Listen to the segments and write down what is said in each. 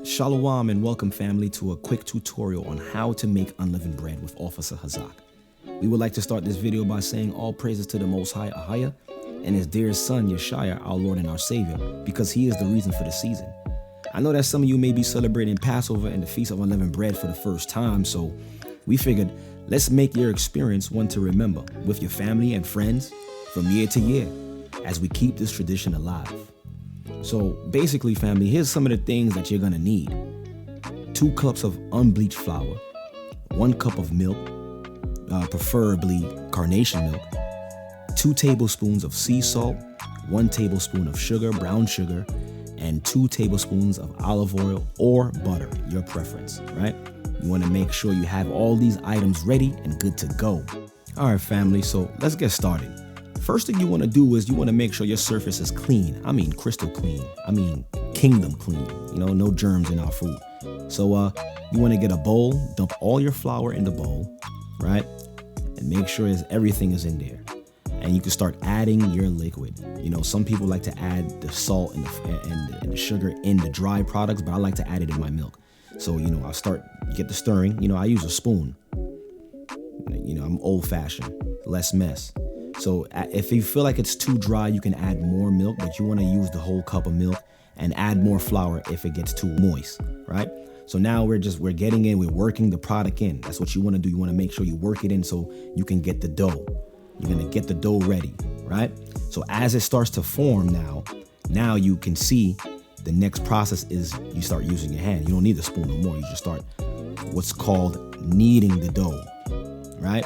Shalom and welcome, family, to a quick tutorial on how to make unleavened bread with Officer Hazak. We would like to start this video by saying all praises to the Most High Ahaya and his dearest son Yeshaya, our Lord and our Savior, because he is the reason for the season. I know that some of you may be celebrating Passover and the Feast of Unleavened Bread for the first time, so we figured let's make your experience one to remember with your family and friends from year to year as we keep this tradition alive. So basically, family, here's some of the things that you're gonna need. 2 cups of unbleached flour, 1 cup of milk, preferably carnation milk, 2 tablespoons of sea salt, 1 tablespoon of sugar, brown sugar, and 2 tablespoons of olive oil or butter, your preference, right? You wanna make sure you have all these items ready and good to go. All right, family, so let's get started. First thing you want to do is you want to make sure your surface is clean. I mean crystal clean. I mean kingdom clean. No germs in our food. So you want to get a bowl, dump all your flour in the bowl, right? And make sure everything is in there. And you can start adding your liquid. Some people like to add the salt and the sugar in the dry products, but I like to add it in my milk. So, I'll get the stirring. I use a spoon. I'm old fashioned, less mess. So if you feel like it's too dry, you can add more milk, but you want to use the whole cup of milk and add more flour if it gets too moist, right? So now we're working the product in. That's what you want to do. You want to make sure you work it in so you can get the dough. You're going to get the dough ready, right? So as it starts to form now you can see the next process is you start using your hand. You don't need the spoon no more. You just start what's called kneading the dough, right?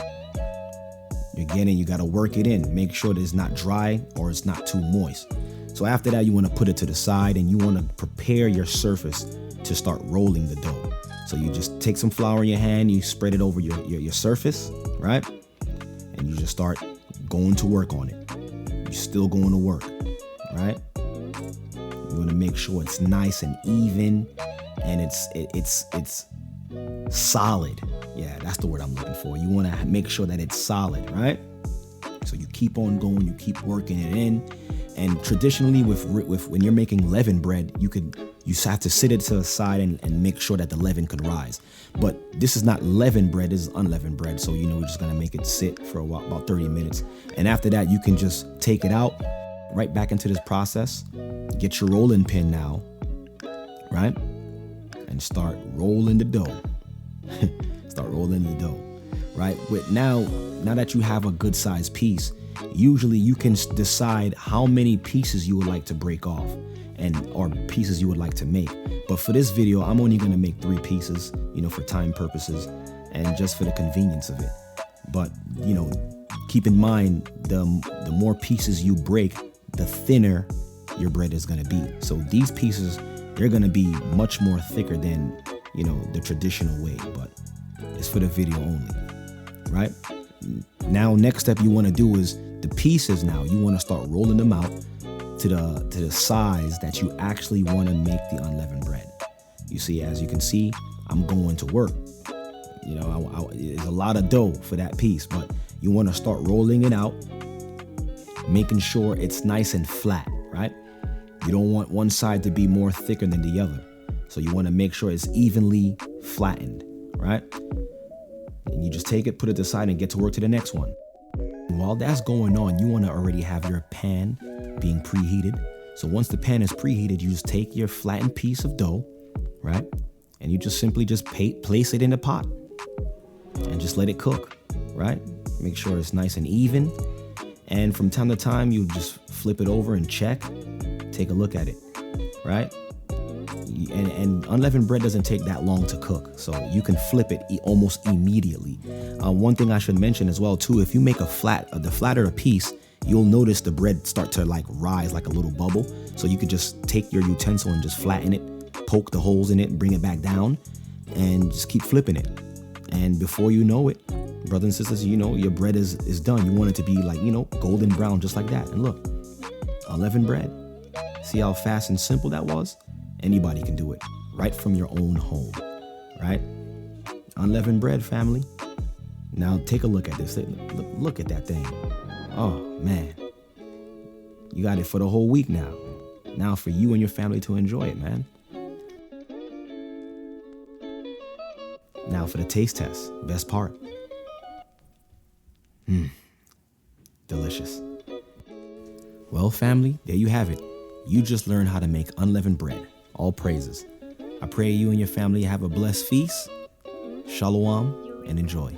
You got to work it in. Make sure that it's not dry or it's not too moist. So after that, you want to put it to the side and you want to prepare your surface to start rolling the dough. So you just take some flour in your hand, you spread it over your surface, right? And you just start going to work on it. You're still going to work, right? You want to make sure it's nice and even and it's solid. Yeah, that's the word I'm looking for. You want to make sure that it's solid, right? So you keep on going, you keep working it in. And traditionally with when you're making leavened bread, you have to sit it to the side and make sure that the leaven could rise. But this is not leavened bread, this is unleavened bread. So we're just gonna make it sit for about 30 minutes. And after that, you can just take it out right back into this process. Get your rolling pin now, right? And start rolling the dough. Start rolling the dough, right? Now that you have a good sized piece, usually you can decide how many pieces you would like to break off or pieces you would like to make. But for this video, I'm only going to make 3 pieces, for time purposes and just for the convenience of it. But, keep in mind, the more pieces you break, the thinner your bread is going to be. So these pieces, they're going to be much more thicker than the traditional way, but it's for the video only, right? Now, next step you want to do is the pieces. Now you want to start rolling them out to the size that you actually want to make the unleavened bread. You see, as you can see, I'm going to work. There's a lot of dough for that piece, but you want to start rolling it out, making sure it's nice and flat, right? You don't want one side to be more thicker than the other. So you want to make sure it's evenly flattened, right? And you just take it, put it aside, and get to work to the next one. While that's going on, you want to already have your pan being preheated. So once the pan is preheated, you just take your flattened piece of dough, right? And you just simply place it in a pot and just let it cook, right? Make sure it's nice and even. And from time to time, you just flip it over and check, take a look at it, right? And unleavened bread doesn't take that long to cook, so you can flip it almost immediately. One thing I should mention as well too, if you make the flatter a piece, you'll notice the bread start to rise like a little bubble. So you could just take your utensil and just flatten it, poke the holes in it, and bring it back down, and just keep flipping it. And before you know it, brothers and sisters, your bread is done. You want it to be like golden brown, just like that. And look, unleavened bread. See how fast and simple that was? Anybody can do it right from your own home, right? Unleavened bread, family. Now take a look at this. Look at that thing. Oh, man. You got it for the whole week now. Now for you and your family to enjoy it, man. Now for the taste test, best part. Delicious. Well, family, there you have it. You just learned how to make unleavened bread. All praises. I pray you and your family have a blessed feast. Shalom and enjoy.